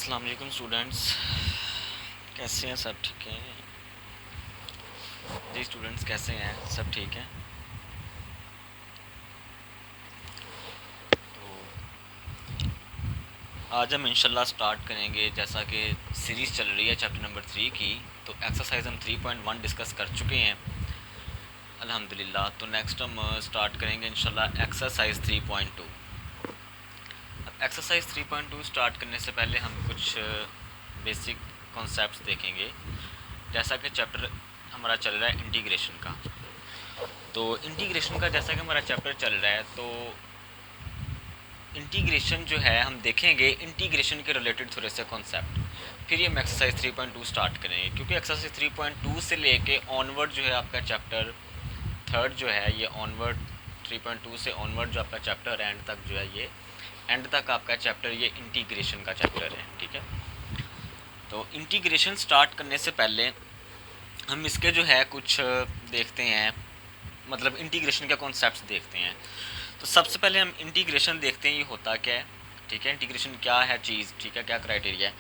अस्सलाम वालेकुम स्टूडेंट्स, कैसे हैं? सब ठीक हैं जी? स्टूडेंट्स कैसे हैं? सब ठीक हैं? तो आज हम इंशाल्लाह स्टार्ट करेंगे, जैसा कि सीरीज़ चल रही है चैप्टर नंबर 3 की। तो एक्सरसाइज हम 3.1 डिस्कस कर चुके हैं अल्हम्दुलिल्लाह। तो नेक्स्ट हम स्टार्ट करेंगे इंशाल्लाह एक्सरसाइज 3.2। अब एक्सरसाइज 3.2 स्टार्ट करने से पहले हम कुछ बेसिक कॉन्सेप्ट्स देखेंगे। जैसा कि चैप्टर हमारा चल रहा है इंटीग्रेशन का, तो इंटीग्रेशन का जैसा कि हमारा चैप्टर चल रहा है, तो इंटीग्रेशन जो है हम देखेंगे इंटीग्रेशन के रिलेटेड थोड़े से कॉन्सेप्ट। फिर ये हम एक्सरसाइज 3.2 स्टार्ट करेंगे, क्योंकि एक्सरसाइज 3.2 से लेके ऑनवर्ड जो है आपका चैप्टर थर्ड जो है ये ऑनवर्ड 3.2 से ऑनवर्ड जो आपका चैप्टर एंड तक जो है ये एंड तक आपका चैप्टर ये इंटीग्रेशन का चैप्टर है। ठीक है, तो इंटीग्रेशन स्टार्ट करने से पहले हम इसके जो है कुछ देखते हैं, मतलब इंटीग्रेशन के कॉन्सेप्ट्स देखते हैं। तो सबसे पहले हम इंटीग्रेशन देखते हैं ये होता क्या है। ठीक है, इंटीग्रेशन क्या है चीज़, ठीक है, क्या क्राइटेरिया है।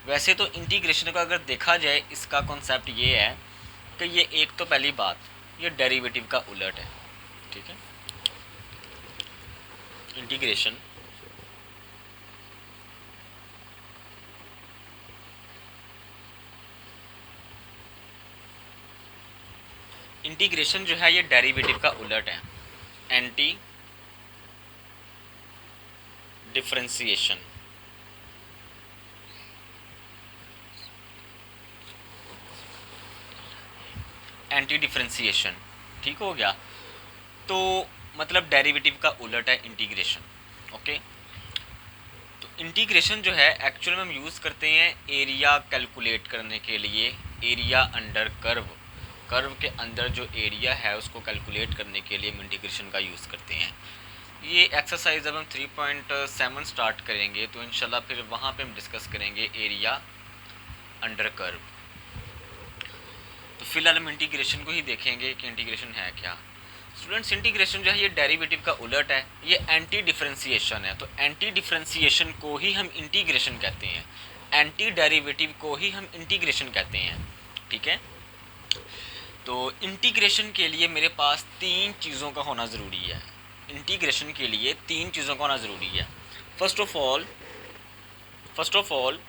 वैसे तो इंटीग्रेशन को अगर देखा जाए, इसका कॉन्सेप्ट ये है कि ये एक तो पहली बात, ये डेरिवेटिव का उलट है। ठीक है, इंटीग्रेशन इंटीग्रेशन जो है ये डेरिवेटिव का उलट है, एंटी डिफरेंशिएशन। एंटी डिफरेंशिएशन, ठीक हो गया। तो मतलब डेरिवेटिव का उलट है इंटीग्रेशन। ओके, तो इंटीग्रेशन जो है एक्चुअल में हम यूज़ करते हैं एरिया कैलकुलेट करने के लिए। एरिया अंडर कर्व, कर्व के अंदर जो एरिया है उसको कैलकुलेट करने के लिए हम इंटीग्रेशन का यूज़ करते हैं। ये एक्सरसाइज जब हम 3.7 स्टार्ट करेंगे तो इंशाल्लाह फिर वहाँ पे हम डिस्कस करेंगे एरिया अंडर कर्व। तो फिलहाल हम इंटीग्रेशन को ही देखेंगे कि इंटीग्रेशन है क्या। स्टूडेंट्स, इंटीग्रेशन जो है ये डेरिवेटिव का उलट है, ये एंटी डिफरेंशिएशन है। तो एंटी डिफरेंशिएशन को ही हम इंटीग्रेशन कहते हैं, एंटी डेरिवेटिव को ही हम इंटीग्रेशन कहते हैं। ठीक है, तो इंटीग्रेशन के लिए मेरे पास तीन चीज़ों का होना ज़रूरी है। इंटीग्रेशन के लिए तीन चीज़ों का होना ज़रूरी है। First of all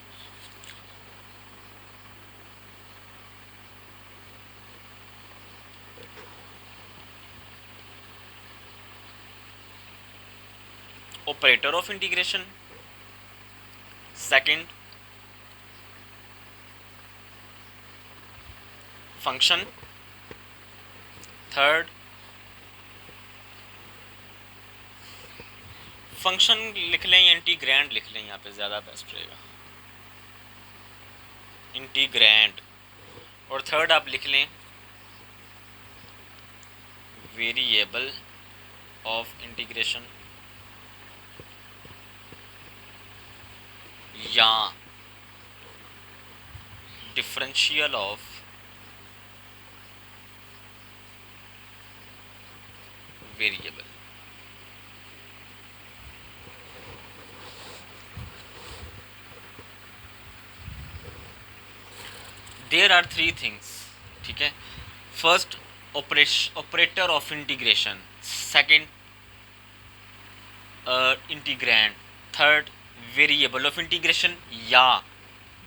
operator of integration, second function, third function लिख लें या इंटीग्रैंड लिख लें, यहाँ पे ज़्यादा बेस्ट रहेगा, इंटीग्रैंड। और थर्ड आप लिख लें वेरिएबल ऑफ इंटीग्रेशन या differential of variable. There are three things. ठीक है, first operator of integration, second integrand, third variable of integration या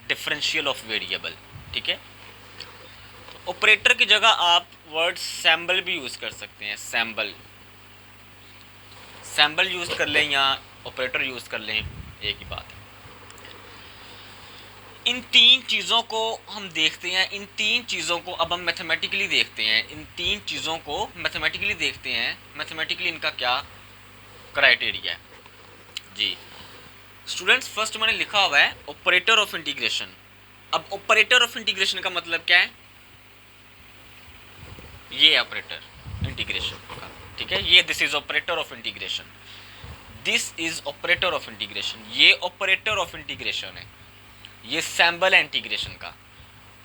डिफरेंशियल ऑफ वेरिएबल। ठीक है, तो ऑपरेटर की जगह आप वर्ड सैम्बल भी यूज़ कर सकते हैं, सैम्बल सैम्बल यूज़ कर लें या ऑपरेटर यूज़ कर लें, एक ही बात है। इन तीन चीज़ों को हम देखते हैं, इन तीन चीज़ों को अब हम मैथमेटिकली देखते हैं, इन तीन चीज़ों को मैथमेटिकली देखते हैं। मैथमेटिकली इनका क्या क्राइटेरिया है जी। स्टूडेंट्स, फर्स्ट मैंने लिखा हुआ है ऑपरेटर ऑफ इंटीग्रेशन। अब ऑपरेटर ऑफ इंटीग्रेशन का मतलब क्या है, ये ऑपरेटर इंटीग्रेशन का। ठीक है, ये this is operator of integration, this is operator of integration, ये ऑपरेटर ऑफ इंटीग्रेशन है, ये सैम्बल है इंटीग्रेशन का।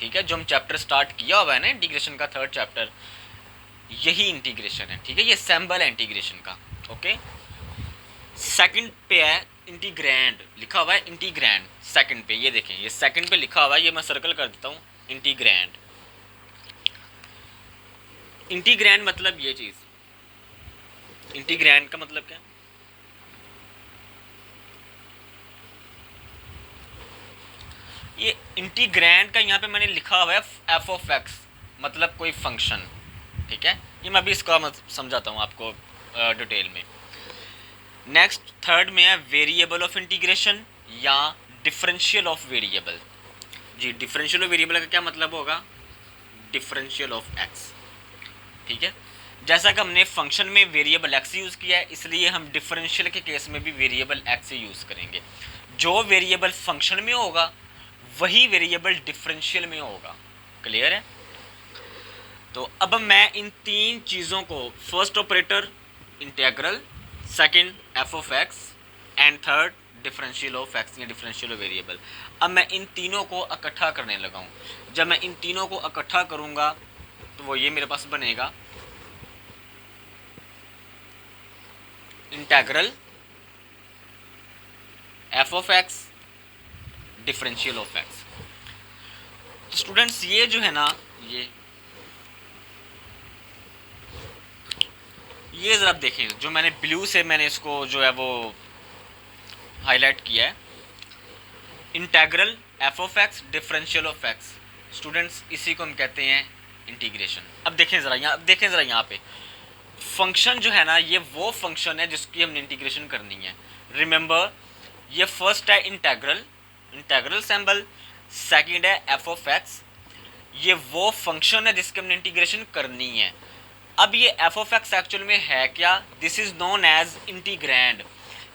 ठीक है, जो हम चैप्टर स्टार्ट किया हुआ है ना इंटीग्रेशन का, थर्ड चैप्टर, यही इंटीग्रेशन है। ठीक है, ये सैम्बल है इंटीग्रेशन का। ओके, सेकंड पे है इंटीग्रैंड लिखा हुआ है, इंटीग्रैंड सेकंड पे, ये देखें, ये सेकंड पे लिखा हुआ है, ये मैं सर्कल कर देता हूँ, इंटीग्रैंड। इंटीग्रैंड मतलब ये चीज, इंटीग्रैंड का मतलब क्या, ये इंटीग्रैंड का यहाँ पे मैंने लिखा हुआ है एफ ऑफ एक्स, मतलब कोई फंक्शन, ठीक है। ये मैं अभी इसका समझाता हूँ आपको डिटेल में। नेक्स्ट थर्ड में है वेरिएबल ऑफ इंटीग्रेशन या डिफरेंशियल ऑफ वेरिएबल। जी, डिफरेंशियल ऑफ वेरिएबल का क्या मतलब होगा, डिफरेंशियल ऑफ एक्स, ठीक है। जैसा कि हमने फंक्शन में वेरिएबल एक्स यूज़ किया है, इसलिए हम डिफरेंशियल के केस में भी वेरिएबल एक्स यूज़ करेंगे। जो वेरिएबल फंक्शन में होगा वही वेरिएबल डिफरेंशियल में होगा। क्लियर है। तो अब मैं इन तीन चीज़ों को, first operator integral, second F of x and third differential of x या डिफरेंशियल ऑफ वेरिएबल, अब मैं इन तीनों को इकट्ठा करने लगा हूँ। जब मैं इन तीनों को इकट्ठा करूँगा तो वो ये मेरे पास बनेगा integral F of x differential of x. तो स्टूडेंट्स ये जो है ना, ये ज़रा देखें, जो मैंने ब्लू से मैंने इसको जो है वो हाईलाइट किया है, integral F of x differential of x. Students इसी को हम कहते हैं इंटीग्रेशन। अब देखें ज़रा यहाँ, अब देखें ज़रा यहाँ पे फंक्शन जो है ना, ये वो फंक्शन है जिसकी हमने इंटीग्रेशन करनी है। रिमेंबर, ये फर्स्ट है इंटीग्रल, इंटीग्रल सिंबल, सेकंड है एफ ऑफ एक्स, ये वो फंक्शन है जिसकी हमने इंटीग्रेशन करनी है। अब ये एफ ऑफ एक्स एक्चुअल में है क्या, this is known as integrand.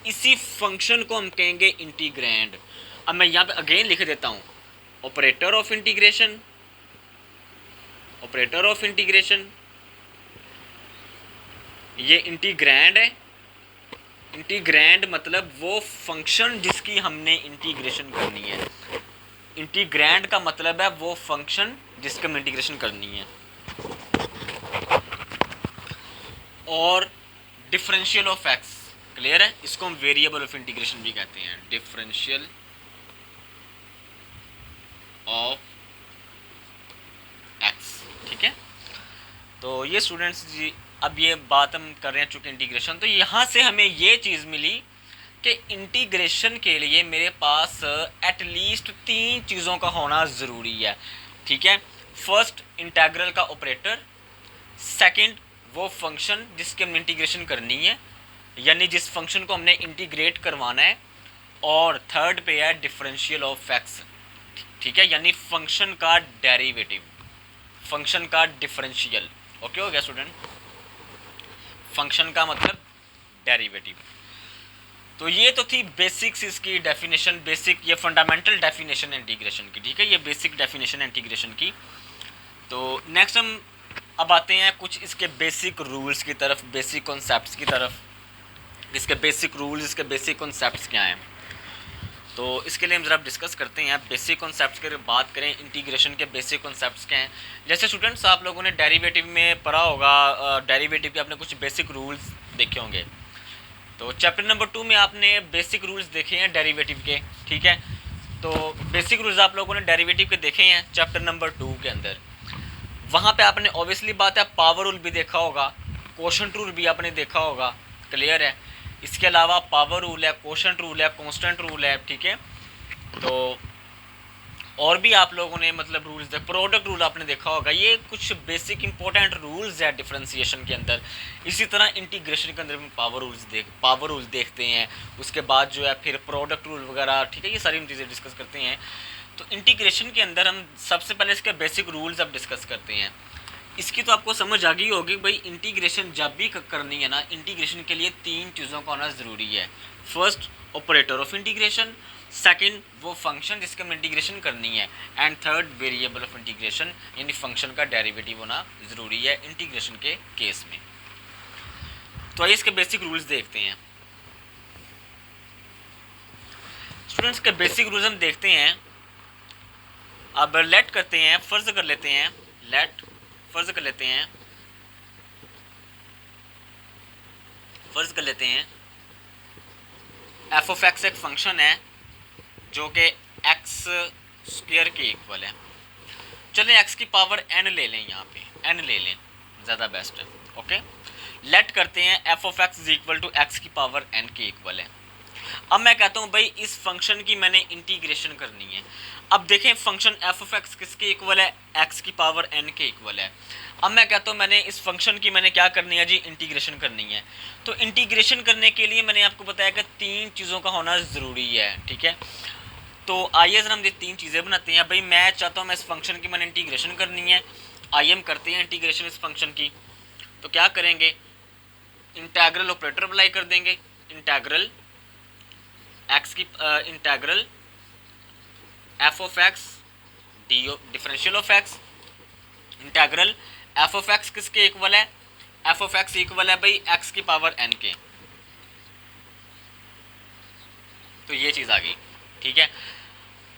इसी फंक्शन को हम कहेंगे इंटीग्रैंड। अब मैं यहाँ पे अगेन लिख देता हूँ, operator of integration, operator of integration, ये इंटीग्रैंड है। इंटीग्रैंड मतलब वो फंक्शन जिसकी हमने इंटीग्रेशन करनी है। इंटीग्रैंड का मतलब है वो फंक्शन जिसकी हम इंटीग्रेशन करनी है। और डिफरेंशियल ऑफ एक्स, क्लियर है, इसको हम वेरिएबल ऑफ इंटीग्रेशन भी कहते हैं, डिफरेंशियल ऑफ एक्स, ठीक है। तो ये स्टूडेंट्स जी, अब ये बात हम कर रहे हैं चूँकि इंटीग्रेशन, तो यहाँ से हमें ये चीज़ मिली कि इंटीग्रेशन के लिए मेरे पास एटलीस्ट तीन चीज़ों का होना ज़रूरी है, ठीक है। फर्स्ट इंटीग्रल का ऑपरेटर, सेकंड वो फंक्शन जिसकी हमने इंटीग्रेशन करनी है, यानी जिस फंक्शन को हमने इंटीग्रेट करवाना है, और थर्ड पे है डिफरेंशियल ऑफ एक्स, ठीक है, यानी फंक्शन का डेरिवेटिव, फंक्शन का डिफरेंशियल। ओके हो गया स्टूडेंट, फंक्शन का मतलब डेरिवेटिव। तो ये तो थी बेसिक्स इसकी डेफिनेशन, बेसिक ये फंडामेंटल डेफिनेशन है इंटीग्रेशन की, ठीक है, ये बेसिक डेफिनेशन है इंटीग्रेशन की। तो नेक्स्ट हम अब आते हैं कुछ इसके बेसिक रूल्स की तरफ, बेसिक कॉन्सेप्ट्स की तरफ। इसके बेसिक रूल्स, इसके बेसिक कॉन्सेप्ट्स क्या हैं, तो इसके लिए हम ज़रा डिस्कस करते हैं। बेसिक कॉन्सेप्ट्स की बात करें, इंटीग्रेशन के बेसिक कॉन्सेप्ट्स क्या हैं। जैसे स्टूडेंट्स आप लोगों ने डेरिवेटिव में पढ़ा होगा, डेरिवेटिव के आपने कुछ बेसिक रूल्स देखे होंगे। तो चैप्टर नंबर 2 में आपने बेसिक रूल्स देखे हैं डेरिवेटिव के, ठीक है। तो बेसिक रूल्स आप लोगों ने डेरिवेटिव के देखे हैं चैप्टर नंबर 2 के अंदर। वहाँ पे आपने ऑब्वियसली बात है पावर रूल भी देखा होगा, कोशेंट रूल भी आपने देखा होगा, क्लियर है। इसके अलावा पावर रूल है, कोशेंट रूल है, कांस्टेंट रूल है, ठीक है। तो और भी आप लोगों ने मतलब रूल्स देख, प्रोडक्ट रूल आपने देखा होगा। ये कुछ बेसिक इंपॉर्टेंट रूल्स है डिफरेंशिएशन के अंदर। इसी तरह इंटीग्रेशन के अंदर पावर रूल्स देखते हैं, उसके बाद जो है फिर प्रोडक्ट रूल वगैरह, ठीक है, ये सारी चीज़ें डिस्कस करते हैं। तो इंटीग्रेशन के अंदर हम सबसे पहले इसके बेसिक रूल्स अब डिस्कस करते हैं। इसकी तो आपको समझ आ गई होगी भाई, इंटीग्रेशन जब भी करनी है ना, इंटीग्रेशन के लिए तीन चीज़ों का होना ज़रूरी है। First operator of integration, second वो फंक्शन जिसके हम इंटीग्रेशन करनी है, and third variable of integration, यानी फंक्शन का डेरिवेटिव होना ज़रूरी है इंटीग्रेशन के केस में। तो आइए इसके बेसिक रूल्स देखते हैं। स्टूडेंट्स के बेसिक रूल्स हम देखते हैं। अब लेट करते हैं, फर्ज कर लेते हैं, फर्ज कर लेते हैं एफ ऑफ एक्स एक फंक्शन है जो कि एक्स स्क्वायर के इक्वल है। चलें एक्स की पावर एन ले लें, यहाँ पे एन ले लें, ज़्यादा बेस्ट है। ओके, लेट करते हैं F of X is equal to X की पावर एन के इक्वल है। अब मैं कहता हूँ भाई इस फंक्शन की मैंने इंटीग्रेशन करनी है। अब देखें फंक्शन एफ ऑफ एक्स किसके इक्वल है, एक्स की पावर एन के इक्वल है। अब मैं कहता हूँ मैंने इस फंक्शन की मैंने क्या करनी है जी, इंटीग्रेशन करनी है। तो इंटीग्रेशन करने के लिए मैंने आपको बताया कि 3 चीज़ों का होना ज़रूरी है, ठीक है। तो आइए जरा हम ये 3 चीज़ें बनाते हैं। भाई मैं चाहता हूँ मैं इस फंक्शन की मैंने इंटीग्रेशन करनी है, आइए हम करते हैं इंटीग्रेशन इस फंक्शन की। तो क्या करेंगे, इंटेग्रल ऑपरेटर अप्लाई कर देंगे, इंटेग्रल एक्स की integral F of x D differential of x, integral F of x किसके इक्वल है, एफ ऑफ एक्स इक्वल है भाई एक्स की पावर एन के। तो ये चीज़ आ गई, ठीक है।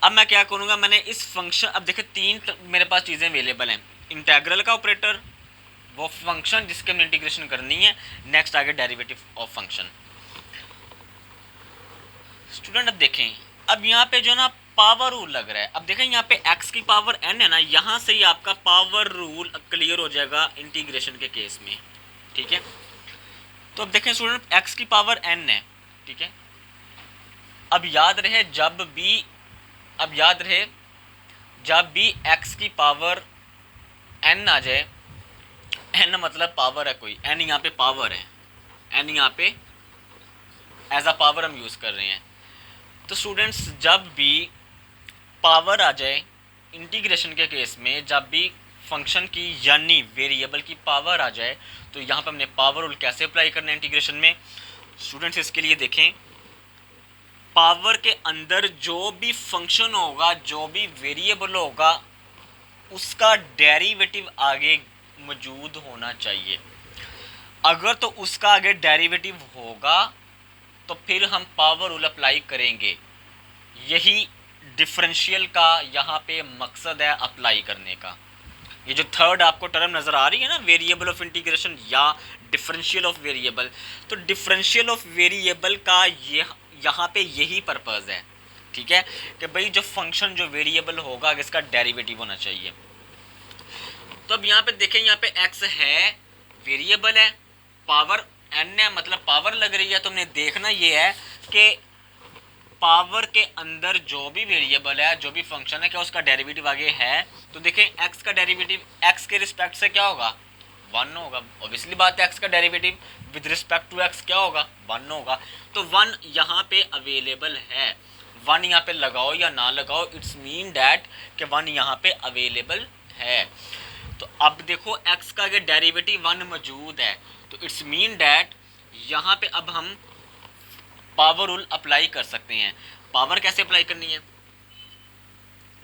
अब मैं क्या करूँगा, मैंने इस फंक्शन, अब देखिए 3 मेरे पास चीज़ें अवेलेबल हैं, इंटेग्रल का ऑपरेटर, वो फंक्शन जिसके हमने इंटीग्रेशन करनी है, नेक्स्ट आगे डेरिवेटिव ऑफ फंक्शन। स्टूडेंट अब देखें, अब यहाँ पे जो ना पावर रूल लग रहा है, अब देखें यहाँ पे x की पावर n है ना, यहाँ से ही आपका पावर रूल क्लियर हो जाएगा इंटीग्रेशन के केस में, ठीक है। तो अब देखें स्टूडेंट x की पावर n है, ठीक है। अब याद रहे जब भी x की पावर n आ जाए, n मतलब पावर है कोई, n यहाँ पे पावर है, n यहाँ पे एज अ पावर हम यूज़ कर रहे हैं। तो स्टूडेंट्स जब भी पावर आ जाए इंटीग्रेशन के केस में, जब भी फंक्शन की यानी वेरिएबल की पावर आ जाए, तो यहाँ पर हमने पावर रूल कैसे अप्लाई करना है इंटीग्रेशन में। स्टूडेंट्स इसके लिए देखें, पावर के अंदर जो भी फंक्शन होगा, जो भी वेरिएबल होगा, उसका डेरिवेटिव आगे मौजूद होना चाहिए। अगर तो उसका आगे डेरिवेटिव होगा तो फिर हम पावर रूल अप्लाई करेंगे। यही डिफरेंशियल का यहाँ पे मकसद है अप्लाई करने का। ये जो थर्ड आपको टर्म नज़र आ रही है ना, वेरिएबल ऑफ इंटीग्रेशन या डिफरेंशियल ऑफ वेरिएबल, तो डिफरेंशियल ऑफ वेरिएबल का ये यहाँ पे यही पर्पज़ है, ठीक है, कि भाई जो फंक्शन जो वेरिएबल होगा इसका डेरिवेटिव होना चाहिए। तो अब यहाँ पे देखें, यहाँ पे x है, वेरिएबल है, पावर n है, मतलब पावर लग रही है। तो हमने देखना ये है कि पावर के अंदर जो भी वेरिएबल है, जो भी फंक्शन है, क्या उसका डेरिवेटिव आगे है। तो देखें x का डेरिवेटिव x के रिस्पेक्ट से क्या होगा, 1 होगा। ऑब्वियसली बात है, x का derivative with respect to x क्या होगा, 1 होगा। तो 1 यहाँ पे अवेलेबल है, 1 यहाँ पे लगाओ या ना लगाओ, इट्स मीन डैट कि 1 यहाँ पे अवेलेबल है। तो अब देखो x का अगर डेरिवेटिव 1 मौजूद है, तो इट्स मीन डैट यहाँ पे अब हम पावर रूल अप्लाई कर सकते हैं। पावर कैसे अप्लाई करनी है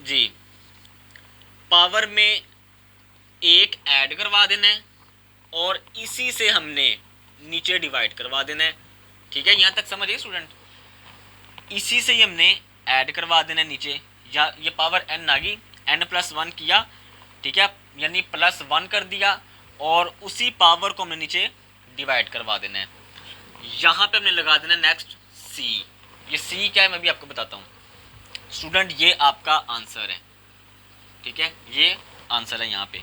जी, पावर में 1 ऐड करवा देना है और इसी से हमने नीचे डिवाइड करवा देना है, ठीक है। यहाँ तक समझिए स्टूडेंट, इसी से ही हमने ऐड करवा देना है नीचे, या ये पावर n आ गई, n+1 किया, ठीक है, यानी +1 कर दिया और उसी पावर को हमने नीचे डिवाइड करवा देना है। यहाँ पे हमने लगा देना नेक्स्ट c। ये c क्या है मैं भी आपको बताता हूँ स्टूडेंट, ये आपका आंसर है, ठीक है, ये आंसर है यहाँ पे।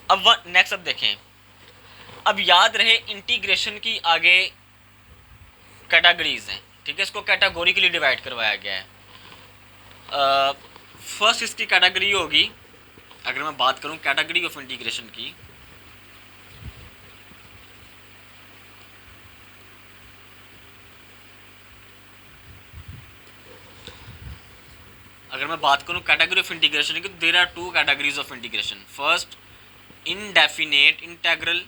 अब नेक्स्ट अब देखें, अब याद रहे इंटीग्रेशन की आगे कैटेगरीज हैं, ठीक है, इसको कैटेगोरिकली डिवाइड करवाया गया है। फर्स्ट इसकी कैटेगरी होगी, अगर मैं बात करूं कैटेगरी ऑफ इंटीग्रेशन की, अगर मैं बात करूं कैटेगरी ऑफ इंटीग्रेशन की, तो there are 2 categories of integration. First indefinite integral,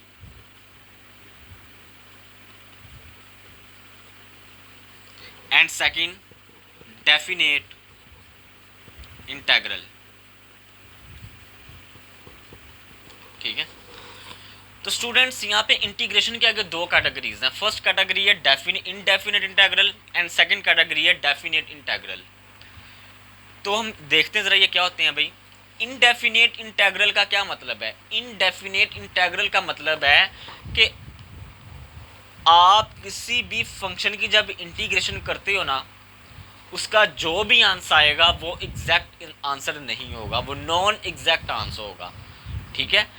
and second definite integral, ठीक है। तो स्टूडेंट्स यहाँ पे इंटीग्रेशन के आगे 2 कैटेगरीज हैं। फर्स्ट कैटेगरी है indefinite integral and second category है डेफिनेट इंटीग्रल। तो हम देखते हैं जरा ये क्या होते हैं भाई। इनडेफिनेट इंटीग्रल का क्या मतलब है, इनडेफिनेट इंटीग्रल का मतलब है कि आप किसी भी फंक्शन की जब इंटीग्रेशन करते हो ना, उसका जो भी आंसर आएगा वो एग्जैक्ट आंसर नहीं होगा, वो नॉन एग्जैक्ट आंसर होगा। ठीक है,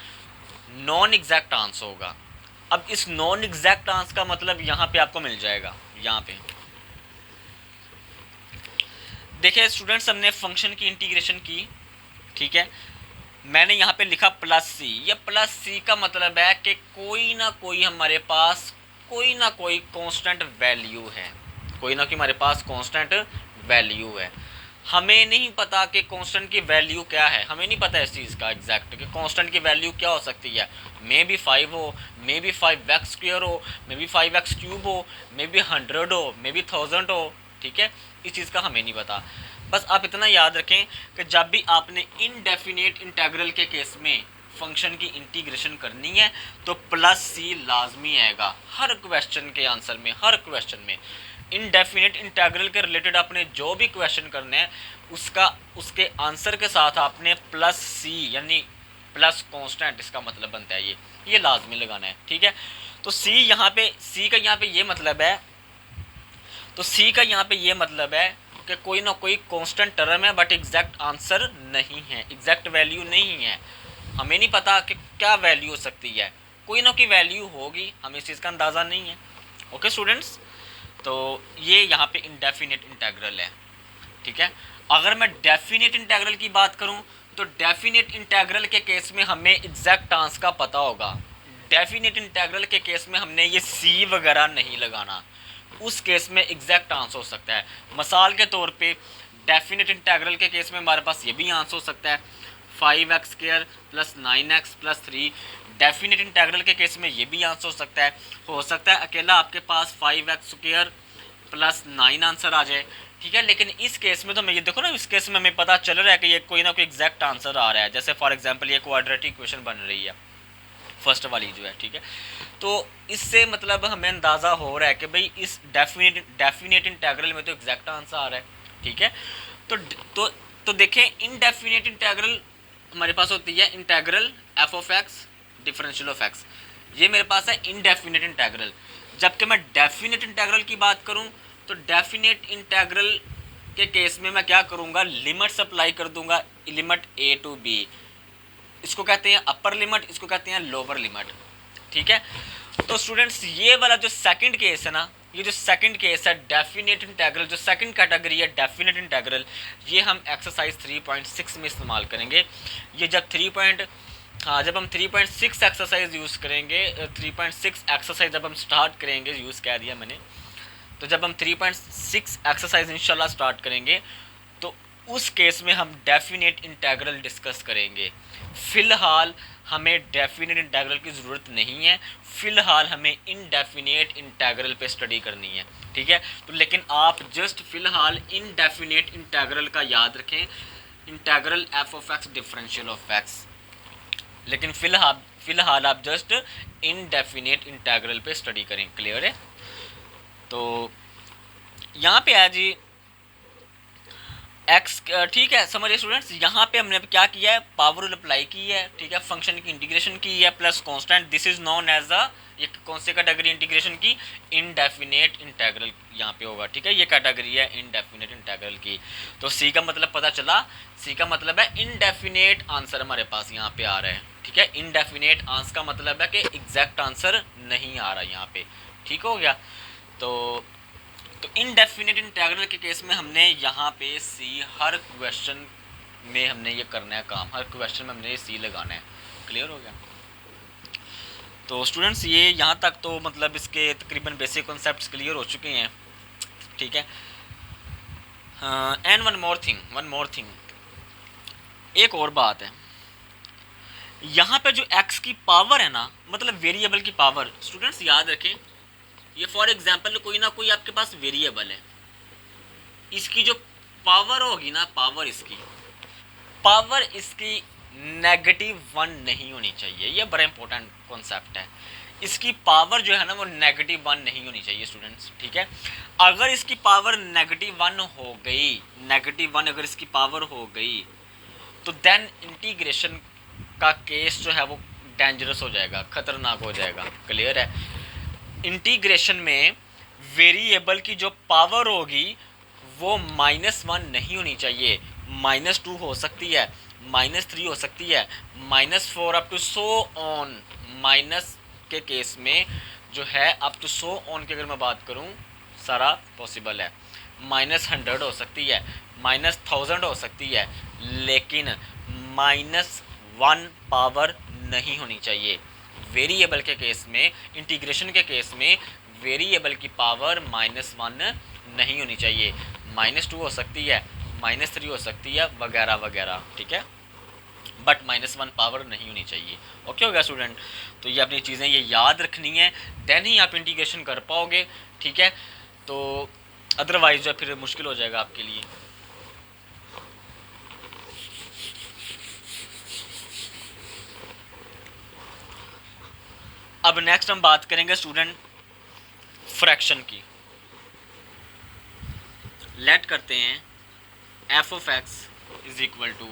नॉन एग्जैक्ट आंसर होगा। अब इस नॉन एग्जैक्ट आंसर का मतलब यहाँ पे आपको मिल जाएगा। यहाँ पे देखिए स्टूडेंट्स, हमने फंक्शन की इंटीग्रेशन की, ठीक है, मैंने यहाँ पे लिखा प्लस सी। ये प्लस सी का मतलब है कि कोई ना कोई हमारे पास कोई ना कोई कांस्टेंट वैल्यू है, कोई ना कोई हमारे पास कांस्टेंट वैल्यू है। हमें नहीं पता कि कांस्टेंट की वैल्यू क्या है, हमें नहीं पता इस चीज़ का एग्जैक्ट कि कांस्टेंट की वैल्यू क्या हो सकती है। मे बी 5 हो, मे बी 5x स्क्वायर हो, मे बी 5x क्यूब हो, मे बी 100 हो, मे बी 1000 हो। ठीक है, इस चीज़ का हमें नहीं पता। बस आप इतना याद रखें कि जब भी आपने इनडेफिनेट इंटीग्रल के केस में फंक्शन की इंटीग्रेशन करनी है तो प्लस सी लाजमी आएगा हर क्वेश्चन के आंसर में, हर क्वेश्चन में। इनडेफिनेट इंटीग्रल के रिलेटेड आपने जो भी क्वेश्चन करने हैं उसके आंसर के साथ आपने प्लस सी यानी प्लस कांस्टेंट, इसका मतलब बनता है ये लाजमी लगाना है। ठीक है, तो सी यहाँ पे, सी का यहाँ पे ये मतलब है, तो सी का यहाँ पे ये मतलब है कि कोई ना कोई कांस्टेंट टर्म है बट एग्जैक्ट आंसर नहीं है, एग्जैक्ट वैल्यू नहीं है। हमें नहीं पता कि क्या वैल्यू हो सकती है, कोई ना कोई वैल्यू होगी, हमें इस चीज़ का अंदाज़ा नहीं है। ओके स्टूडेंट्स, तो ये यहाँ पे इंडेफिनेट इंटीग्रल है। ठीक है, अगर मैं डेफिनेट इंटीग्रल की बात करूँ तो डेफिनेट इंटीग्रल के केस में हमें एग्जैक्ट आंसर का पता होगा। डेफिनेट इंटीग्रल के केस में हमने ये सी वगैरह नहीं लगाना, उस केस में एग्जैक्ट आंसर हो सकता है। मिसाल के तौर पे डेफिनेट इंटीग्रल के केस में हमारे पास ये भी आंसर हो सकता है 5x square plus 9x plus 3। Definite integral के केस में ये भी आंसर हो सकता है अकेला आपके पास 5x स्क्वायर प्लस 9 आंसर आ जाए। ठीक है, लेकिन इस केस में तो मैं ये देखो ना, इस केस में हमें पता चल रहा है कि ये कोई ना कोई एग्जैक्ट आंसर आ रहा है। जैसे फॉर एग्जांपल ये क्वाड्रेटिक इक्वेशन बन रही है फर्स्ट वाली जो है। ठीक है, तो इससे मतलब हमें अंदाज़ा हो रहा है कि भाई इस डेफिनेट इंटीग्रल में तो एग्जैक्ट आंसर आ रहा है। ठीक है, तो देखें इनडेफिनेट इंटीग्रल हमारे पास होती है integral F of x differential of x, ये मेरे पास है इनडेफिनेट इंटीग्रल। जबकि मैं डेफिनेट इंटीग्रल की बात करूं तो डेफिनेट इंटीग्रल के केस में मैं क्या करूंगा, लिमिट्स अप्लाई कर दूंगा, लिमिट ए टू बी, इसको कहते हैं अपर लिमिट, इसको कहते हैं लोअर लिमिट। ठीक है, तो स्टूडेंट्स ये वाला जो सेकंड केस है ना, ये जो सेकंड केस है डेफिनेट इंटीग्रल, जो सेकंड कैटेगरी है डेफिनेट इंटीग्रल, ये हम एक्सरसाइज 3.6 में इस्तेमाल करेंगे। ये जब हम 3.6 एक्सरसाइज यूज़ करेंगे, 3.6 एक्सरसाइज जब हम स्टार्ट करेंगे, यूज़ कह दिया मैंने, तो जब हम 3.6 एक्सरसाइज इंशाल्लाह स्टार्ट करेंगे तो उस केस में हम डेफिनेट इंटीग्रल डिस्कस करेंगे। फ़िलहाल हमें डेफिनेट इंटीग्रल की ज़रूरत नहीं है, फ़िलहाल हमें इनडेफिनेट इंटीग्रल पे स्टडी करनी है। ठीक है, तो लेकिन आप जस्ट फ़िलहाल इनडेफिनेट इंटीग्रल का याद रखें, integral F of x differential of x, लेकिन फ़िलहाल आप जस्ट इनडेफिनेट इंटीग्रल पे स्टडी करें। क्लियर है, तो यहाँ पे है जी एक्स। ठीक है, समझिए स्टूडेंट्स, यहाँ पे हमने क्या किया है, पावर रूल अप्लाई की है। ठीक है, फंक्शन की इंटीग्रेशन की है plus constant, this is known as a, ये कौन से कैटेगरी इंटीग्रेशन की, इनडेफिनेट इंटीग्रल यहाँ पे होगा। ठीक है, ये कैटेगरी है इनडेफिनेट इंटीग्रल की। तो सी का मतलब पता चला, सी का मतलब है इनडेफिनेट आंसर हमारे पास यहाँ पे आ रहा है। ठीक है, इनडेफिनेट आंसर का मतलब है कि एग्जैक्ट आंसर नहीं आ रहा यहाँ पे। ठीक हो गया, तो इनडेफिनेट इंटीग्रल के केस में हमने यहाँ पे सी, हर क्वेश्चन में हमने ये करना है काम, हर क्वेश्चन में हमने ये सी लगाना है। क्लियर हो गया, तो स्टूडेंट्स ये यहाँ तक तो मतलब इसके तकरीबन बेसिक कॉन्सेप्ट्स क्लियर हो चुके हैं। ठीक है, एंड वन मोर थिंग, एक और बात है, यहाँ पे जो x की पावर है ना, मतलब वेरिएबल की पावर, स्टूडेंट्स याद रखें, ये फॉर एग्जांपल कोई ना कोई आपके पास वेरिएबल है, इसकी जो पावर होगी ना, पावर इसकी -1 नहीं होनी चाहिए। ये बड़ा इंपॉर्टेंट कॉन्सेप्ट है, इसकी पावर जो है ना वो -1 नहीं होनी चाहिए स्टूडेंट्स। ठीक है, अगर इसकी पावर -1 हो गई, -1 अगर इसकी पावर हो गई तो देन इंटीग्रेशन का केस जो है वो डेंजरस हो जाएगा, खतरनाक हो जाएगा। क्लियर है, इंटीग्रेशन में वेरिएबल की जो पावर होगी वो -1 नहीं होनी चाहिए, -2 हो सकती है, -3 हो सकती है, -4 up to so on. Minus के केस में जो है अप टू सो ऑन की अगर मैं बात करूं सारा पॉसिबल है। -100 हो सकती है, -1000 हो सकती है, लेकिन -1 पावर नहीं होनी चाहिए। वेरिएबल के केस में, इंटीग्रेशन के केस में वेरिएबल की पावर -1 नहीं होनी चाहिए। -2 हो सकती है, -3 हो सकती है, वगैरह वगैरह, ठीक है, बट -1 पावर नहीं होनी चाहिए। ओके हो गया स्टूडेंट? तो ये अपनी चीज़ें ये याद रखनी है, देन ही आप इंटीग्रेशन कर पाओगे, ठीक है। तो अदरवाइज जो फिर मुश्किल हो जाएगा आपके लिए। अब नेक्स्ट हम बात करेंगे स्टूडेंट फ्रैक्शन की। लेट करते हैं f of x is equal to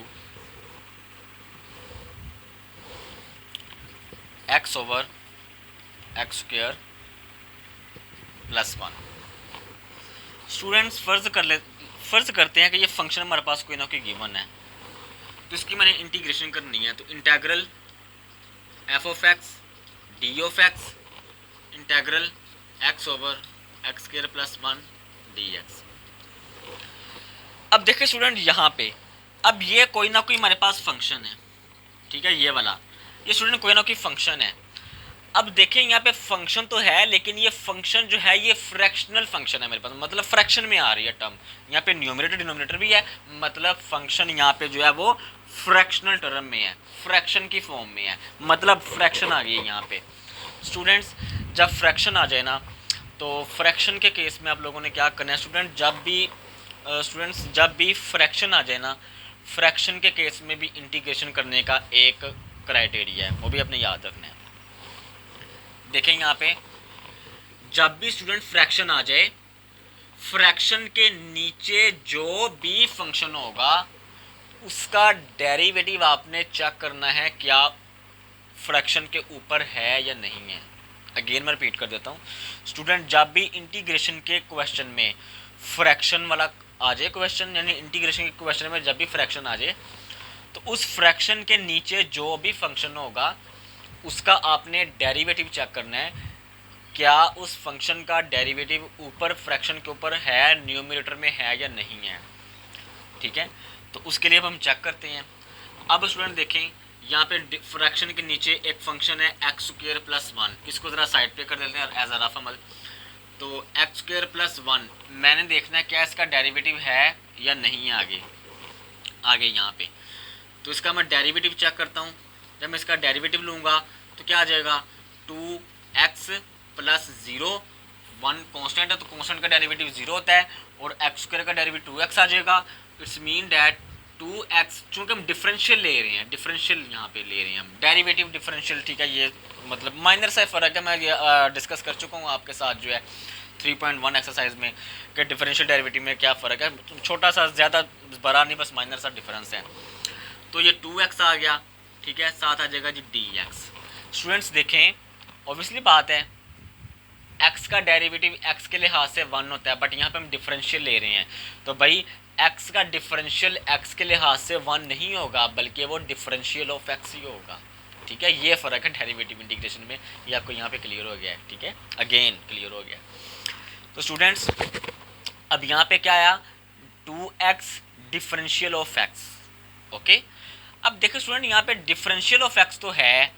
x over x square plus 1। Students फर्ज करते हैं कि ये फंक्शन हमारे पास कोई ना कोई गिवन है, तो इसकी मैंने इंटीग्रेशन करनी है। तो integral f of x D of x integral x over x square plus 1 dx। अब देखिए स्टूडेंट यहाँ पे, अब ये कोई ना कोई हमारे पास फंक्शन है, ठीक है, ये वाला, ये स्टूडेंट कोई ना कोई फंक्शन है। अब देखें यहाँ पे फंक्शन तो है, लेकिन ये फंक्शन जो है ये फ्रैक्शनल फंक्शन है मेरे पास, मतलब फ्रैक्शन में आ रही है टर्म। यहाँ पे न्यूमरेटर डिनोमिनेटर भी है, मतलब फंक्शन यहाँ पे जो है वो फ्रैक्शनल टर्म में है, फ्रैक्शन की फॉर्म में है, मतलब फ्रैक्शन आ गई है यहाँ पे। स्टूडेंट्स जब फ्रैक्शन आ जाए ना, तो फ्रैक्शन के केस में आप लोगों ने क्या करना है स्टूडेंट, जब भी फ्रैक्शन आ जाए ना, फ्रैक्शन के केस में भी इंटीग्रेशन करने का एक क्राइटेरिया है, वो भी अपने याद रखना है। देखें यहाँ पे, जब भी स्टूडेंट फ्रैक्शन आ जाए, फ्रैक्शन के नीचे जो भी फंक्शन होगा उसका डेरिवेटिव आपने चेक करना है क्या फ्रैक्शन के ऊपर है या नहीं है। अगेन मैं रिपीट कर देता हूँ स्टूडेंट, जब भी इंटीग्रेशन के क्वेश्चन में फ्रैक्शन वाला आ जाए क्वेश्चन, यानी इंटीग्रेशन के क्वेश्चन में जब भी फ्रैक्शन आ जाए, तो उस फ्रैक्शन के नीचे जो भी फंक्शन होगा उसका आपने डेरिवेटिव चेक करना है, क्या उस फंक्शन का डेरिवेटिव ऊपर फ्रैक्शन के ऊपर है, न्यूमरेटर में है या नहीं है, ठीक है। तो उसके लिए अब हम चेक करते हैं। अब स्टूडेंट देखें यहाँ पे फ्रैक्शन के नीचे एक फंक्शन है एक्स स्क्वायर प्लस 1, इसको ज़रा साइड पे कर देते हैं एज अ रफ अमल। तो एक्स स्क्वायर प्लस 1 मैंने देखना है क्या इसका डेरिवेटिव है या नहीं है आगे यहाँ पे। तो इसका मैं डेरिवेटिव चेक करता हूँ। जब मैं इसका डेरिवेटिव लूँगा तो क्या आ जाएगा, 2x प्लस 0, 1 कॉन्स्टेंट है तो कॉन्स्टेंट का डेरिवेटिव 0 होता है, और एक्स स्क्वायर का डेरिवेटिव 2x आ जाएगा। इट्स मीन डैट 2x, चूँकि हम डिफरेंशियल ले रहे हैं, डिफरेंशियल यहाँ पे ले रहे हैं हम, डेरिवेटिव डिफरेंशियल, ठीक है, ये मतलब माइनर सा फ़र्क है, मैं ये डिस्कस कर चुका हूँ आपके साथ जो है 3.1 एक्सरसाइज में कि डिफरेंशियल डेरिवेटिव में क्या फ़र्क है, छोटा सा, ज़्यादा बड़ा नहीं, बस माइनर सा डिफरेंस है। तो ये 2x आ गया, ठीक है, साथ आ जाएगा जी dx। स्टूडेंट्स देखें, ऑब्वियसली बात है x का डेरिवेटिव x के लिहाज से 1 होता है, बट यहाँ पे हम डिफरेंशियल ले रहे हैं, तो भाई x का डिफरेंशियल x के लिहाज से 1 नहीं होगा, बल्कि वो डिफरेंशियल ऑफ x ही होगा, ठीक है। ये फ़र्क है डेरिवेटिव इंटीग्रेशन में, ये आपको यहाँ पे क्लियर हो गया है, ठीक है, अगेन क्लियर हो गया। तो स्टूडेंट्स अब यहाँ पे क्या आया, 2x differential of x, okay. अब देखो स्टूडेंट यहाँ पे डिफरेंशियल ऑफ x तो है,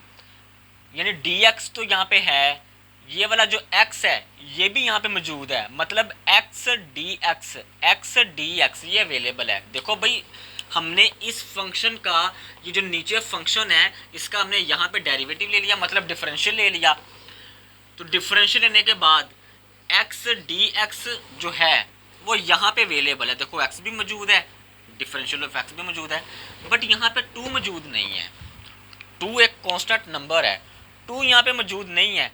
यानी dx तो यहाँ पे है, ये वाला जो x है ये भी यहाँ पे मौजूद है, मतलब x dx ये अवेलेबल है। देखो भाई हमने इस फंक्शन का, ये जो नीचे फंक्शन है इसका हमने यहाँ पे डेरिवेटिव ले लिया, मतलब डिफरेंशियल ले लिया। तो डिफरेंशियल लेने के बाद x dx जो है वो यहाँ पे अवेलेबल है। देखो x भी मौजूद है, डिफरेंशियल ऑफ x भी मौजूद है, बट यहाँ पे 2 मौजूद नहीं है। 2 एक कांस्टेंट नंबर है, 2 यहाँ पे मौजूद नहीं है।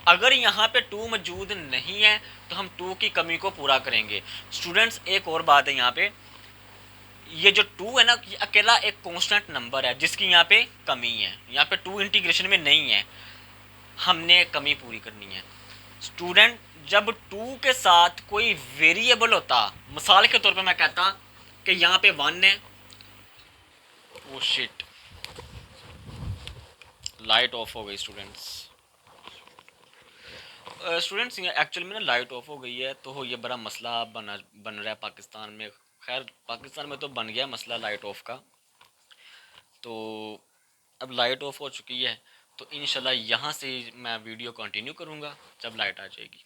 अगर यहाँ पे 2 मौजूद नहीं है तो हम 2 की कमी को पूरा करेंगे। स्टूडेंट्स एक और बात है यहाँ पे, ये जो 2 है ना, ये अकेला एक कांस्टेंट नंबर है जिसकी यहाँ पे कमी है, यहाँ पे 2 इंटीग्रेशन में नहीं है, हमने कमी पूरी करनी है। स्टूडेंट जब टू के साथ कोई वेरिएबल होता, मिसाल के तौर पे मैं कहता कि यहाँ पे 1 है, वो शिट, लाइट ऑफ हो गई स्टूडेंट्स। स्टूडेंट्स एक्चुअली में ना लाइट ऑफ हो गई है, तो ये बड़ा मसला बन रहा है पाकिस्तान में। खैर पाकिस्तान में तो बन गया मसला लाइट ऑफ का। तो अब लाइट ऑफ हो चुकी है, तो इंशाल्लाह यहाँ से मैं वीडियो कंटिन्यू करूँगा जब लाइट आ जाएगी।